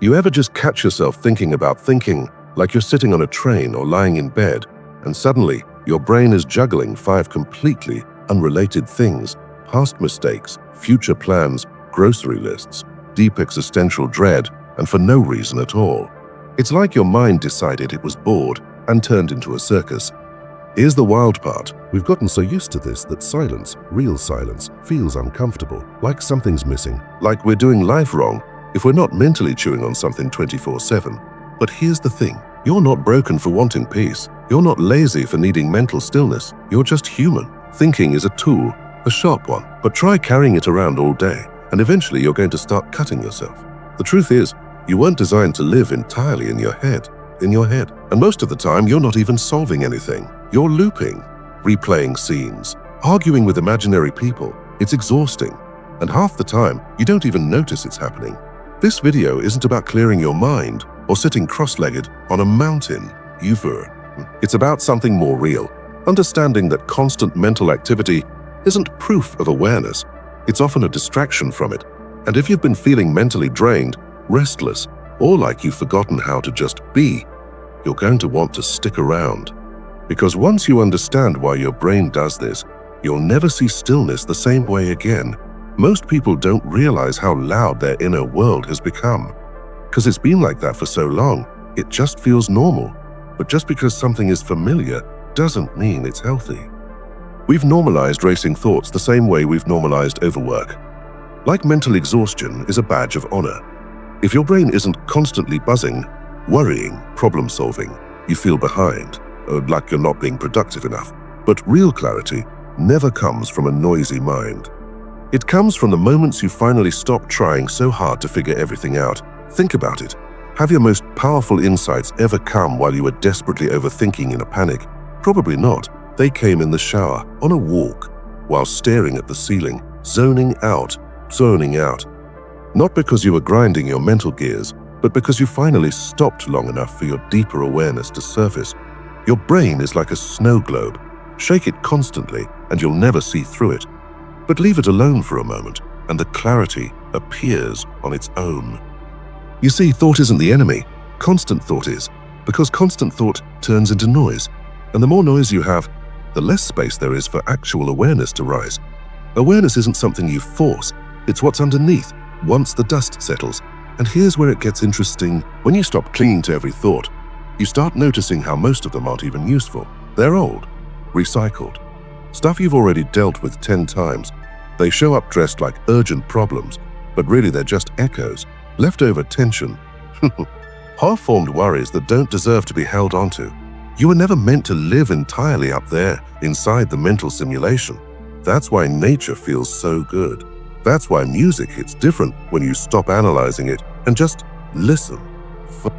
You ever just catch yourself thinking about thinking, like you're sitting on a train or lying in bed, and suddenly your brain is juggling 5 completely unrelated things: past mistakes, future plans, grocery lists, deep existential dread, and for no reason at all. It's like your mind decided it was bored and turned into a circus. Here's the wild part. We've gotten so used to this that silence, real silence, feels uncomfortable, like something's missing, like we're doing life wrong if we're not mentally chewing on something 24/7. But here's the thing. You're not broken for wanting peace. You're not lazy for needing mental stillness. You're just human. Thinking is a tool, a sharp one, but try carrying it around all day, and eventually you're going to start cutting yourself. The truth is, you weren't designed to live entirely in your head. And most of the time, you're not even solving anything. You're looping, replaying scenes, arguing with imaginary people. It's exhausting. And half the time, you don't even notice it's happening. This video isn't about clearing your mind or sitting cross-legged on a mountain. It's about something more real. Understanding that constant mental activity isn't proof of awareness. It's often a distraction from it. And if you've been feeling mentally drained, restless, or like you've forgotten how to just be, you're going to want to stick around. Because once you understand why your brain does this, you'll never see stillness the same way again. Most people don't realize how loud their inner world has become. Because it's been like that for so long, it just feels normal. But just because something is familiar doesn't mean it's healthy. We've normalized racing thoughts the same way we've normalized overwork. Like mental exhaustion is a badge of honor. If your brain isn't constantly buzzing, worrying, problem-solving, you feel behind, or like you're not being productive enough. But real clarity never comes from a noisy mind. It comes from the moments you finally stop trying so hard to figure everything out. Think about it. Have your most powerful insights ever come while you were desperately overthinking in a panic? Probably not. They came in the shower, on a walk, while staring at the ceiling, zoning out. Not because you were grinding your mental gears, but because you finally stopped long enough for your deeper awareness to surface. Your brain is like a snow globe. Shake it constantly and you'll never see through it. But leave it alone for a moment and the clarity appears on its own. You see, thought isn't the enemy. Constant thought is, because constant thought turns into noise. And the more noise you have, the less space there is for actual awareness to rise. Awareness isn't something you force. It's what's underneath once the dust settles. And here's where it gets interesting. When you stop clinging to every thought, you start noticing how most of them aren't even useful. They're old, recycled, stuff you've already dealt with 10 times. They show up dressed like urgent problems, but really they're just echoes, leftover tension, half-formed worries that don't deserve to be held onto. You were never meant to live entirely up there, inside the mental simulation. That's why nature feels so good. That's why music hits different when you stop analyzing it and just listen.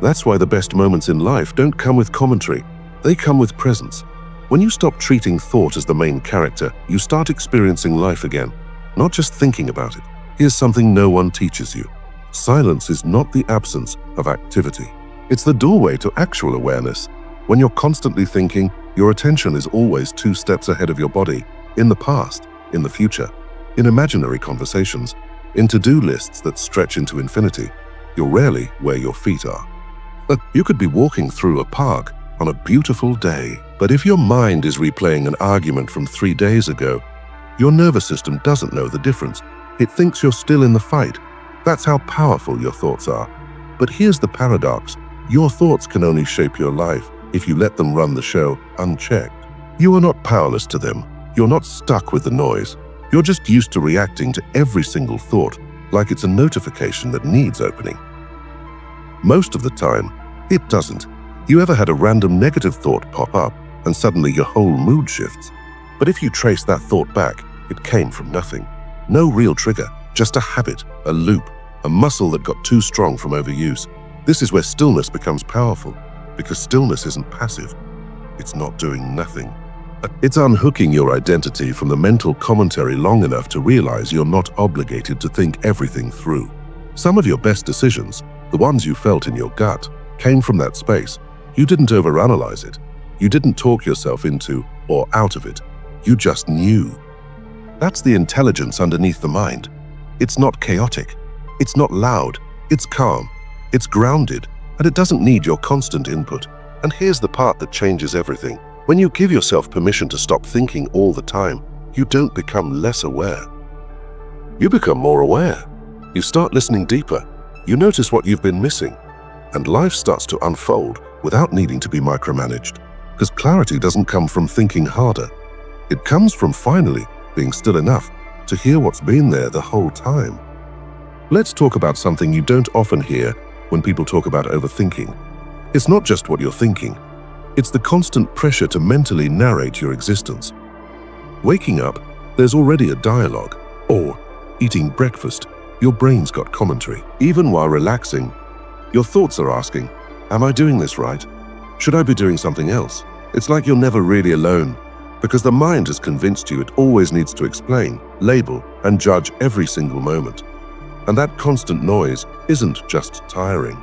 That's why the best moments in life don't come with commentary. They come with presence. When you stop treating thought as the main character, you start experiencing life again, not just thinking about it. Here's something no one teaches you. Silence is not the absence of activity. It's the doorway to actual awareness. When you're constantly thinking, your attention is always 2 steps ahead of your body, in the past, in the future, in imaginary conversations, in to-do lists that stretch into infinity. You're rarely where your feet are. You could be walking through a park on a beautiful day, but if your mind is replaying an argument from 3 days ago, your nervous system doesn't know the difference. It thinks you're still in the fight. That's how powerful your thoughts are. But here's the paradox. Your thoughts can only shape your life if you let them run the show unchecked. You are not powerless to them. You're not stuck with the noise. You're just used to reacting to every single thought like it's a notification that needs opening. Most of the time, it doesn't. You ever had a random negative thought pop up and suddenly your whole mood shifts? But if you trace that thought back, it came from nothing. No real trigger, just a habit, a loop, a muscle that got too strong from overuse. This is where stillness becomes powerful, because stillness isn't passive. It's not doing nothing. It's unhooking your identity from the mental commentary long enough to realize you're not obligated to think everything through. Some of your best decisions, the ones you felt in your gut, came from that space. You didn't overanalyze it. You didn't talk yourself into or out of it. You just knew. That's the intelligence underneath the mind. It's not chaotic. It's not loud. It's calm. It's grounded, and it doesn't need your constant input. And here's the part that changes everything. When you give yourself permission to stop thinking all the time, you don't become less aware. You become more aware. You start listening deeper. You notice what you've been missing. And life starts to unfold without needing to be micromanaged. Because clarity doesn't come from thinking harder. It comes from finally being still enough to hear what's been there the whole time. Let's talk about something you don't often hear when people talk about overthinking. It's not just what you're thinking. It's the constant pressure to mentally narrate your existence. Waking up, there's already a dialogue. Or, eating breakfast, your brain's got commentary. Even while relaxing, your thoughts are asking, am I doing this right? Should I be doing something else? It's like you're never really alone, because the mind has convinced you it always needs to explain, label, and judge every single moment. And that constant noise isn't just tiring.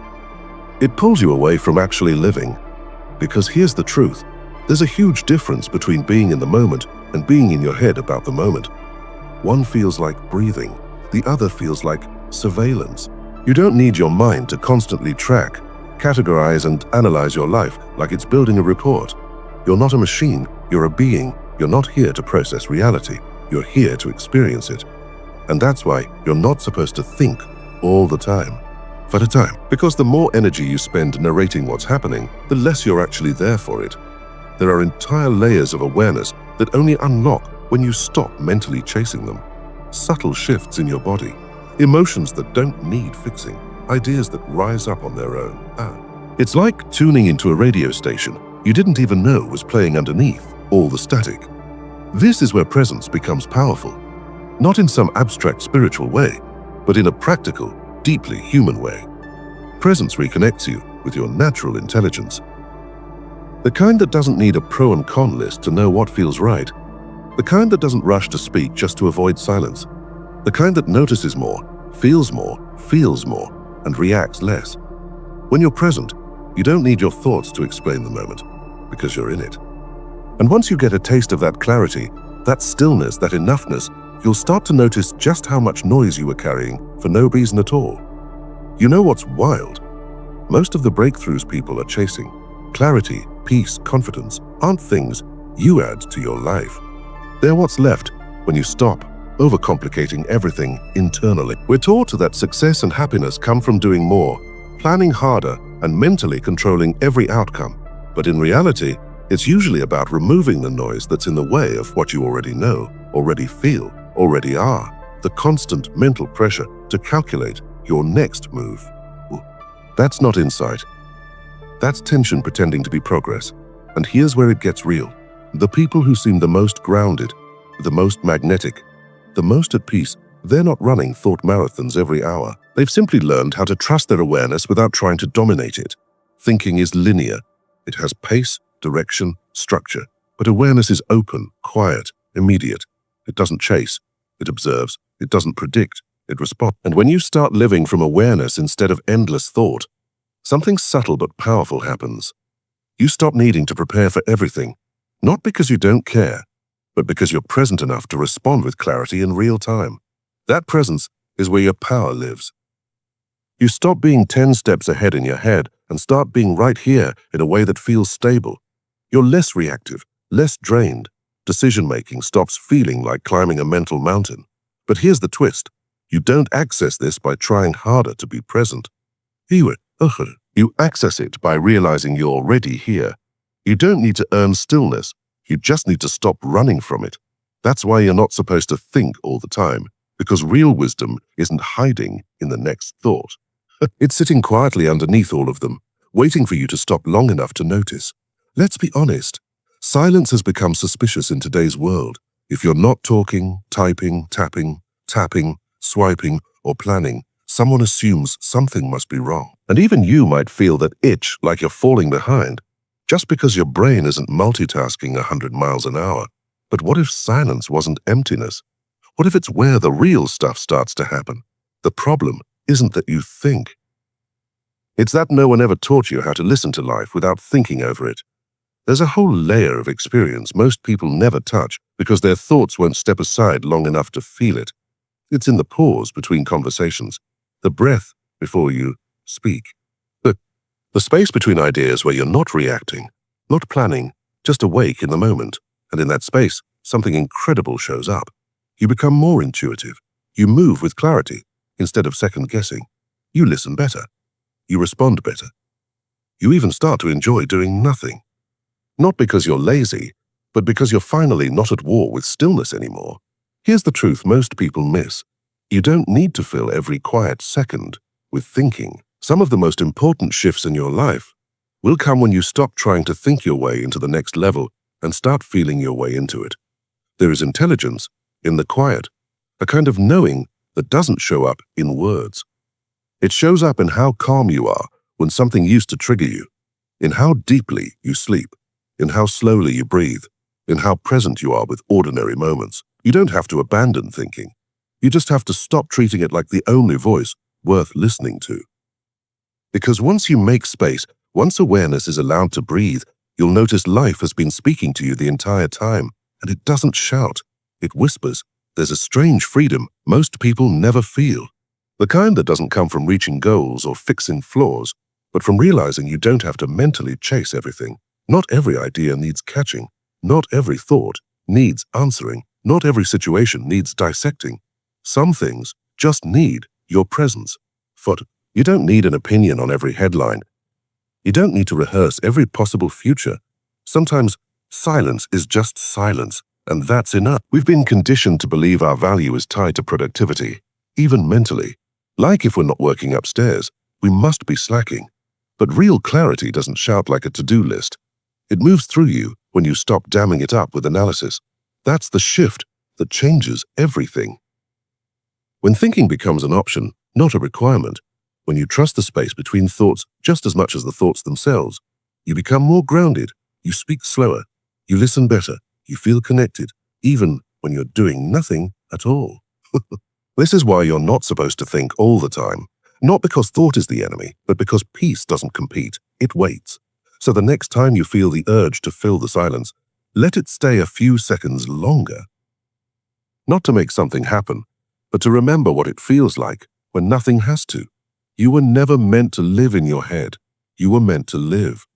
It pulls you away from actually living. Because here's the truth. There's a huge difference between being in the moment and being in your head about the moment. One feels like breathing. The other feels like surveillance. You don't need your mind to constantly track, categorize, and analyze your life like it's building a report. You're not a machine. You're a being. You're not here to process reality. You're here to experience it. And that's why you're not supposed to think all the time. For the time. Because the more energy you spend narrating what's happening, the less you're actually there for it. There are entire layers of awareness that only unlock when you stop mentally chasing them. Subtle shifts in your body, emotions that don't need fixing, ideas that rise up on their own. It's like tuning into a radio station you didn't even know was playing underneath all the static. This is where presence becomes powerful. Not in some abstract spiritual way, but in a practical, deeply human way. Presence reconnects you with your natural intelligence. The kind that doesn't need a pro and con list to know what feels right. The kind that doesn't rush to speak just to avoid silence. The kind that notices more, feels more, and reacts less. When you're present, you don't need your thoughts to explain the moment, because you're in it. And once you get a taste of that clarity, that stillness, that enoughness, you'll start to notice just how much noise you were carrying for no reason at all. You know what's wild? Most of the breakthroughs people are chasing, clarity, peace, confidence, aren't things you add to your life. They're what's left when you stop overcomplicating everything internally. We're taught that success and happiness come from doing more, planning harder, and mentally controlling every outcome. But in reality, it's usually about removing the noise that's in the way of what you already know, already feel, already are. The constant mental pressure to calculate your next move. That's not insight. That's tension pretending to be progress. And here's where it gets real. The people who seem the most grounded, the most magnetic, the most at peace, they're not running thought marathons every hour. They've simply learned how to trust their awareness without trying to dominate it. Thinking is linear. It has pace, direction, structure. But awareness is open, quiet, immediate. It doesn't chase. It observes. It doesn't predict. It responds. And when you start living from awareness instead of endless thought, something subtle but powerful happens. You stop needing to prepare for everything, not because you don't care, but because you're present enough to respond with clarity in real time. That presence is where your power lives. You stop being 10 steps ahead in your head and start being right here in a way that feels stable. You're less reactive, less drained. Decision-making stops feeling like climbing a mental mountain. But here's the twist. You don't access this by trying harder to be present. You access it by realizing you're already here. You don't need to earn stillness. You just need to stop running from it. That's why you're not supposed to think all the time, because real wisdom isn't hiding in the next thought. It's sitting quietly underneath all of them, waiting for you to stop long enough to notice. Let's be honest. Silence has become suspicious in today's world. If you're not talking, typing, tapping, swiping, or planning, someone assumes something must be wrong. And even you might feel that itch like you're falling behind, just because your brain isn't multitasking 100 miles an hour. But what if silence wasn't emptiness? What if it's where the real stuff starts to happen? The problem isn't that you think. It's that no one ever taught you how to listen to life without thinking over it. There's a whole layer of experience most people never touch because their thoughts won't step aside long enough to feel it. It's in the pause between conversations, the breath before you speak, The space between ideas where you're not reacting, not planning, just awake in the moment. And in that space, something incredible shows up. You become more intuitive. You move with clarity instead of second-guessing. You listen better. You respond better. You even start to enjoy doing nothing. Not because you're lazy, but because you're finally not at war with stillness anymore. Here's the truth most people miss. You don't need to fill every quiet second with thinking. Some of the most important shifts in your life will come when you stop trying to think your way into the next level and start feeling your way into it. There is intelligence in the quiet, a kind of knowing that doesn't show up in words. It shows up in how calm you are when something used to trigger you, in how deeply you sleep, in how slowly you breathe, in how present you are with ordinary moments. You don't have to abandon thinking. You just have to stop treating it like the only voice worth listening to. Because once you make space, once awareness is allowed to breathe, you'll notice life has been speaking to you the entire time, and it doesn't shout, it whispers. There's a strange freedom most people never feel. The kind that doesn't come from reaching goals or fixing flaws, but from realizing you don't have to mentally chase everything. Not every idea needs catching. Not every thought needs answering. Not every situation needs dissecting. Some things just need your presence. You don't need an opinion on every headline. You don't need to rehearse every possible future. Sometimes silence is just silence, and that's enough. We've been conditioned to believe our value is tied to productivity, even mentally. Like if we're not working upstairs, we must be slacking. But real clarity doesn't shout like a to-do list. It moves through you when you stop damming it up with analysis. That's the shift that changes everything. When thinking becomes an option, not a requirement, when you trust the space between thoughts just as much as the thoughts themselves, you become more grounded, you speak slower, you listen better, you feel connected, even when you're doing nothing at all. This is why you're not supposed to think all the time. Not because thought is the enemy, but because peace doesn't compete, it waits. So the next time you feel the urge to fill the silence, let it stay a few seconds longer. Not to make something happen, but to remember what it feels like when nothing has to. You were never meant to live in your head. You were meant to live.